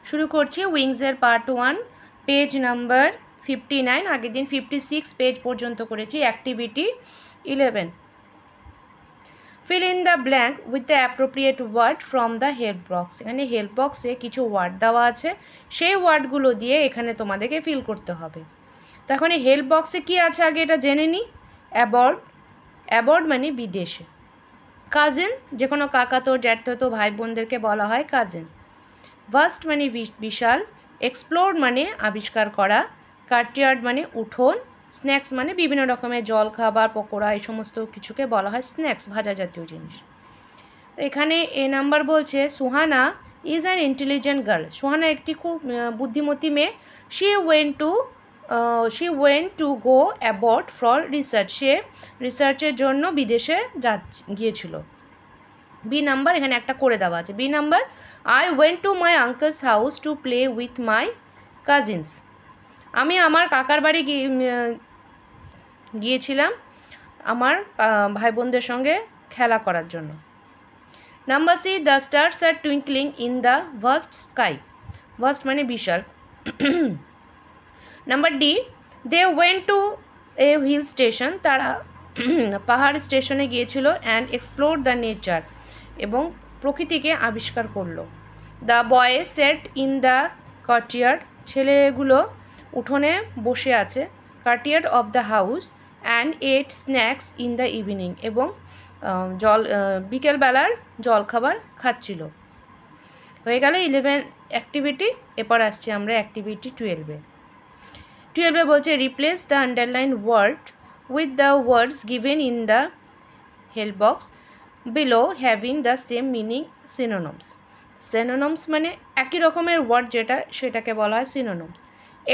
শুরু করছি উইংসের part 1 page number 59। আগের দিন 56 পেজ পর্যন্ত করেছি। Activity 11, fill in the blank with the appropriate word from the help box। এখানে হেল্প বক্সে কিছু ওয়ার্ড দেওয়া আছে, সেই ওয়ার্ডগুলো দিয়ে এখানে তোমাদেরকে ফিল করতে হবে। তো এখন এই হেল্প বক্সে কী আছে আগে এটা জেনে নিই। অ্যাবর্ড, অ্যাবর্ড মানে বিদেশে। কাজিন, যে কোনো কাকাতো জ্যাঠতো ভাই বোনদেরকে বলা হয় কাজিন। ভাস্ট মানে বিশাল। এক্সপ্লোর মানে আবিষ্কার করা। কার্টইয়ার্ড মানে উঠোন। স্ন্যাক্স মানে বিভিন্ন রকমের জল খাবার, পকোড়া, এই সমস্ত কিছুকে বলা হয় স্ন্যাক্স, ভাজা জাতীয় জিনিস। তো এখানে এ নাম্বার বলছে Suhana is an intelligent girl. Suhana একটি খুব বুদ্ধিমতী মেয়ে। She went to go abroad for research. সে রিসার্চের জন্য বিদেশে গিয়েছিল। বি নাম্বার এখানে একটা করে দেওয়া আছে। B number, I went to my uncle's house to play with my cousins. আমি আমার কাকার বাড়ি গিয়েছিলাম আমার ভাই বোনদের সঙ্গে খেলা করার জন্য। Number C, the stars are twinkling in the vast sky. Vast মানে বিশাল। Number D, they went to a hill station. তারা পাহাড় স্টেশনে গিয়েছিল। অ্যান্ড এক্সপ্লোর দ্য নেচার, এবং প্রকৃতিকে আবিষ্কার করলো। The boy sat in the courtyard. ছেলেগুলো উঠোনে বসে আছে। Courtyard of the house. And ate snacks in the evening, এবং বিকেলবেলার জলখাবার খাচ্ছিল। হয়ে গেল 11 অ্যাক্টিভিটি। এরপর আসছি আমরা অ্যাক্টিভিটি 12-এ। 12-এ বলছে replace the underline word with the words given in the help box below having the same meaning synonyms. Synonyms মানে একই রকমের ওয়ার্ড যেটা, সেটাকে বলা হয় সিনোনমস।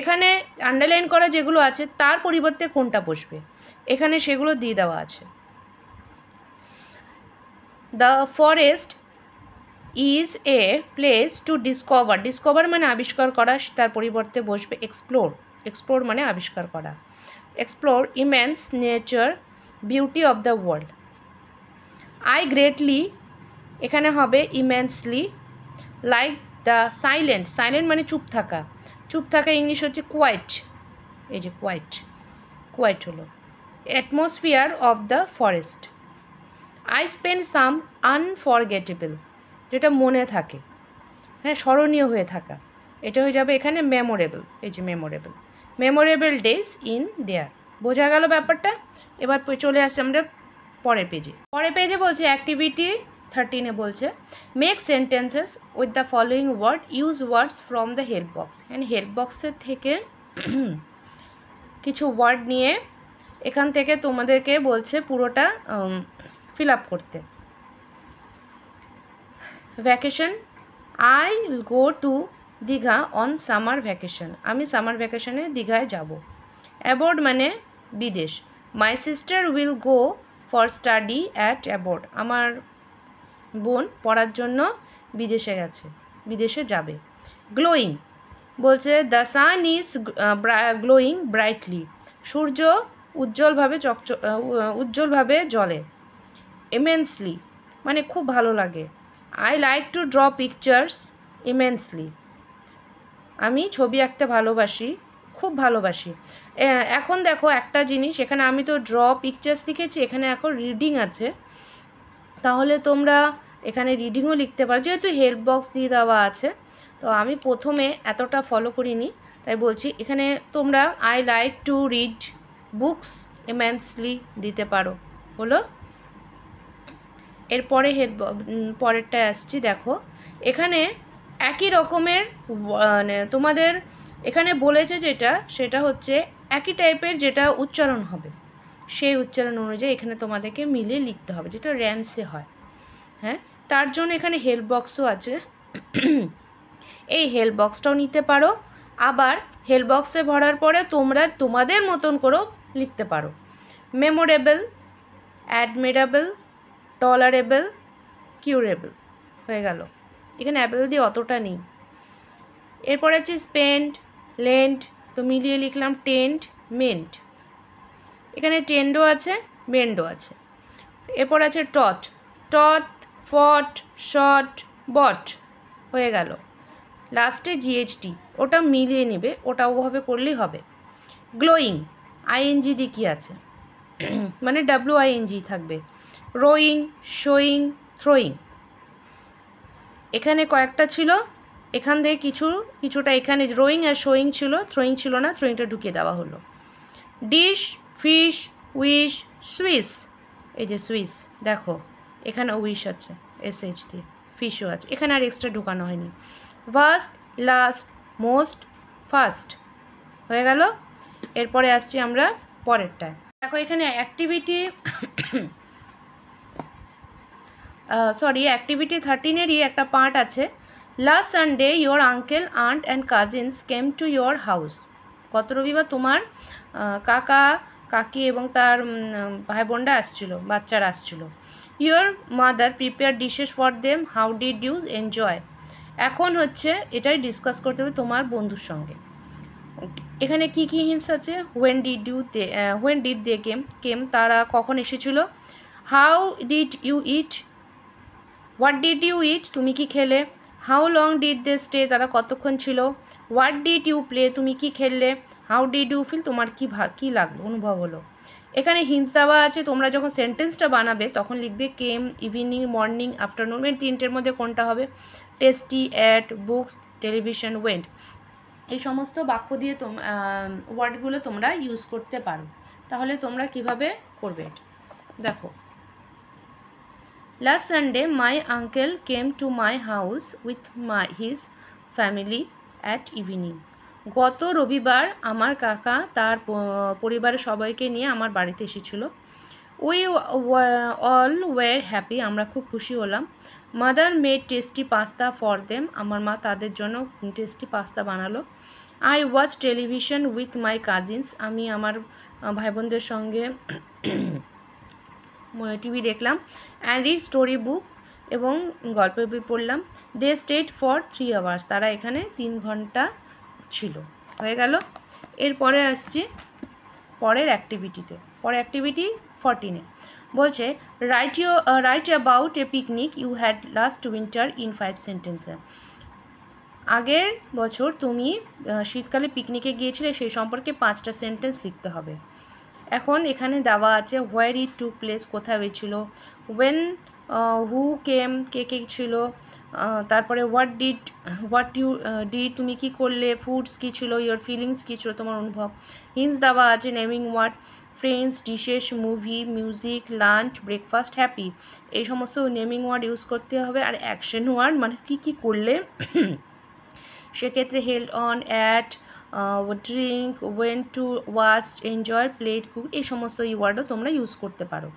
এখানে আন্ডারলাইন করা যেগুলো আছে তার পরিবর্তে কোনটা বসবে, এখানে সেগুলো দিয়ে দেওয়া আছে। The forest is a place to discover. Discover মানে আবিষ্কার করা, তার পরিবর্তে বসবে এক্সপ্লোর। এক্সপ্লোর মানে আবিষ্কার করা। Explore immense nature beauty of the world. I greatly, এখানে হবে immensely. Like the silent. Silent মানে চুপ থাকা। চুপ থাকা ইংলিশ হচ্ছে কোয়াইট। এই যে কোয়াইট, কোয়াইট হলো। Atmosphere of the forest. I spend some unforgettable, যেটা মনে থাকে, হ্যাঁ, স্মরণীয় হয়ে থাকা। এটা হয়ে যাবে এখানে মেমোরেবল। এই যে memorable, memorable days in their. বোঝা গেল ব্যাপারটা। এবার চলে আসছে আমরা পরের পেজে। পরের পেজে বলছে অ্যাক্টিভিটি 13-এ বলছে make sentences with the following word, use words from the help box. এখানে হেল্প বক্সের থেকে কিছু ওয়ার্ড নিয়ে এখান থেকে তোমাদেরকে বলছে পুরোটা ফিল আপ করতে। Vacation, I will go to Digha on summer vacation. আমি সামার ভ্যাকেশনে দীঘায় যাব। অ্যাবোর্ড মানে বিদেশ। My sister will go for study at aboard. আমার বোন পড়ার জন্য বিদেশে গেছে, বিদেশে যাবে। গ্লোয়িং বলছে the sun is glowing brightly. সূর্য উজ্জ্বলভাবে জ্বলে। ইমেন্সলি মানে খুব ভালো লাগে। I like to draw pictures immensely. আমি ছবি আঁকতে ভালোবাসি, খুব ভালোবাসি। এখন দেখো একটা জিনিস, এখানে আমি তো ড্র পিকচার্স লিখেছি, এখানে এখন রিডিং আছে, তাহলে তোমরা এখানে রিডিংও লিখতে পারো, যেহেতু হেল্প বক্স দিয়ে দেওয়া আছে। তো আমি প্রথমে এতটা ফলো করিনি, তাই বলছি এখানে তোমরা I like to read books immensely দিতে পারো। হলো, এরপরে পরেরটায় আসছি। দেখো এখানে একই রকমের মানে তোমাদের এখানে বলেছে যেটা, সেটা হচ্ছে একই টাইপের যেটা উচ্চারণ হবে, সেই উচ্চারণ অনুযায়ী এখানে তোমাদেরকে মিলিয়ে লিখতে হবে, যেটা র্যামসে হয়। হ্যাঁ, তার জন্য এখানে হেল্প বক্সও আছে। এই হেল্প বক্সটাও নিতে পারো। আবার হেল্প বক্সে ভরার পরে তোমরা তোমাদের মতন করেও লিখতে পারো। মেমোরেবল, অ্যাডমিরেবল, টলারেবল, কিউরেবল হয়ে গেল। এখানে অ্যাবেল দিয়ে অতটা নেই। এরপর আছে স্পেন্ড, লেন্ড, তো মিলিয়ে লিখলাম টেন্ড, মেন্ট। এখানে টেন্ডও আছে, মেন্ডও আছে। এরপর আছে টট, টট, ফট, শট, বট হয়ে গেল। লাস্টে জিএইচটি, ওটা মিলিয়ে নেবে, ওটা ওভাবে করলেই হবে। গ্লোয়িং, আইএনজি দিয়ে কী আছে, মানে WING থাকবে। রোয়িং, শোয়িং, থ্রোয়িং, এখানে কয়েকটা ছিল, এখান থেকে কিছুটা এখানে রোয়িং আর শোয়িং ছিল, থ্রোয়িং ছিল না, থ্রোয়িংটা ঢুকিয়ে দেওয়া হলো। ডিশ, ফিশ, উইশ, সুইস, এই যে সুইস দেখো এখানে উইশ আছে SH দিয়ে, ফিশও আছে, এখানে আর এক্সট্রা ঢুকানো হয়নি। ফার্স্ট, লাস্ট, মোস্ট, ফার্স্ট হয়ে গেল। এরপরে আসছি আমরা পরেরটায়। দেখো এখানে অ্যাক্টিভিটি অ্যাক্টিভিটি 13-এরই একটা পার্ট আছে। Last Sunday your uncle, aunt and cousins came to your house. গত রবিবার তোমার কাকা কাকি এবং তার ভাই বোনরা আসছিলো, বাচ্চারা আসছিলো। Your mother prepare dishes for them, how did you enjoy. এখন হচ্ছে এটাই ডিসকাস করতে হবে তোমার বন্ধুর সঙ্গে। এখানে কি কি হিন্টস আছে, হোয়েন ডিড দে কেম, তারা কখন এসেছিল। How did you eat, what did you eat, তুমি কি খেলে। How long did they stay, তারা কতক্ষণ ছিল। হোয়াট ডিড ইউ প্লে, তুমি কি খেললে। হাউ ডিড ইউ ফিল, তোমার কী লাগলো, অনুভব হলো। এখানে হিন্টস দেওয়া আছে, তোমরা যখন সেন্টেন্সটা বানাবে তখন লিখবে কেম, ইভিনিং, মর্নিং, আফটারনুন, এই তিনটের মধ্যে কোনটা হবে। Tasty, at, books, television, went, এই সমস্ত বাক্য দিয়ে ওয়ার্ডগুলো তোমরা ইউজ করতে পারো। তাহলে তোমরা কিভাবে করবে এটা দেখো। Last Sunday my uncle came to my house with his family at evening. গত রবিবার আমার কাকা তার পরিবারের সবাইকে নিয়ে আমার বাড়িতে এসেছিল। উই অল ওয়ার হ্যাপি, আমরা খুব খুশি হলাম। Mother made tasty pasta for them, আমার মা তাদের জন্য টেস্টি পাস্তা বানালো। I watch television with my cousins, আমি আমার ভাই বোনদের সঙ্গে টিভি দেখলাম। অ্যান্ড রিড স্টোরি বুক, এবং গল্পের বই পড়লাম। দে স্টেড ফর 3 আওয়ার্স, তারা এখানে 3 ঘন্টা ছিল। হয়ে গেল। এরপরে আসছি পরের অ্যাক্টিভিটিতে। পরের অ্যাক্টিভিটি 14-এ বলছে write about a picnic you had last winter in 5 সেন্টেন্সে। আগের বছর তুমি শীতকালে পিকনিকে গিয়েছিলে, সেই সম্পর্কে 5টা সেন্টেন্স লিখতে হবে। এখন এখানে দেওয়া আছে হোয়ার ইট টুক প্লেস, কোথায় হয়েছিল। ওয়েন, হু কেম, কে কে ছিল। তারপরে হোয়াট ইউ ডিড, তুমি কি করলে। ফুডস কী ছিল। ইয়োর ফিলিংস কী ছিল, তোমার অনুভব। হিন্টস দেওয়া আছে naming word, friends, dishes, movie, music, lunch, breakfast, happy, এই সমস্ত নেমিং ওয়ার্ড ইউজ করতে হবে। আর অ্যাকশন ওয়ার্ড মানে কী কী করলে, সেক্ষেত্রে held on, at, drink, went to, watch, enjoy, played, cook, এই সমস্ত ওয়ার্ডও তোমরা ইউজ করতে পারো।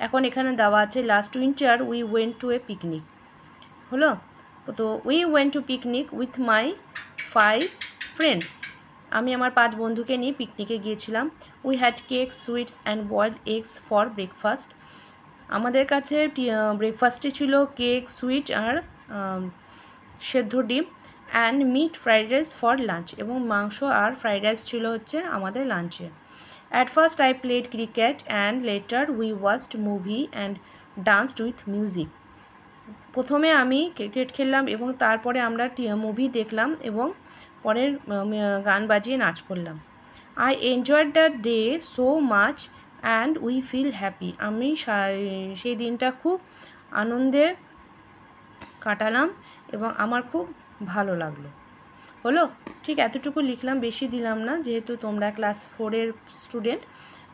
এখন এখানে দেওয়া আছে last winter we went to a picnic, হলো তো। We went to picnic with my 5 friends, আমি আমার 5 বন্ধুকে নিয়ে পিকনিকে গিয়েছিলাম। We had cake, sweets and boiled eggs for breakfast, আমাদের কাছে ব্রেকফাস্টে ছিল কেক, সুইট আর সেদ্ধ ডিম। And meat, fried rice for lunch, এবং মাংস আর ফ্রাইড রাইস ছিল হচ্ছে আমাদের লাঞ্চে। At first I played cricket and later we watched movie and danced with music, প্রথমে আমি ক্রিকেট খেললাম এবং তারপরে আমরা মুভি দেখলাম এবং পরের গান বাজিয়ে নাচ করলাম। I enjoyed the day so much and we feel happy, আমি সেই দিনটা খুব আনন্দে কাটালাম এবং আমার খুব ভালো লাগলো। হলো, ঠিক এতটুকু লিখলাম, বেশি দিলাম না, যেহেতু তোমরা ক্লাস 4-এর স্টুডেন্ট,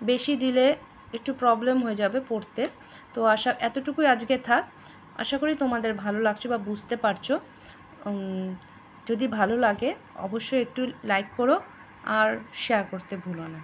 বেশি দিলে একটু প্রবলেম হয়ে যাবে পড়তে। তো এতটুকুই আজকে থাক। আশা করি তোমাদের ভালো লাগছে বা বুঝতে পারছো। যদি ভালো লাগে অবশ্যই একটু লাইক করো আর শেয়ার করতে ভুলো না।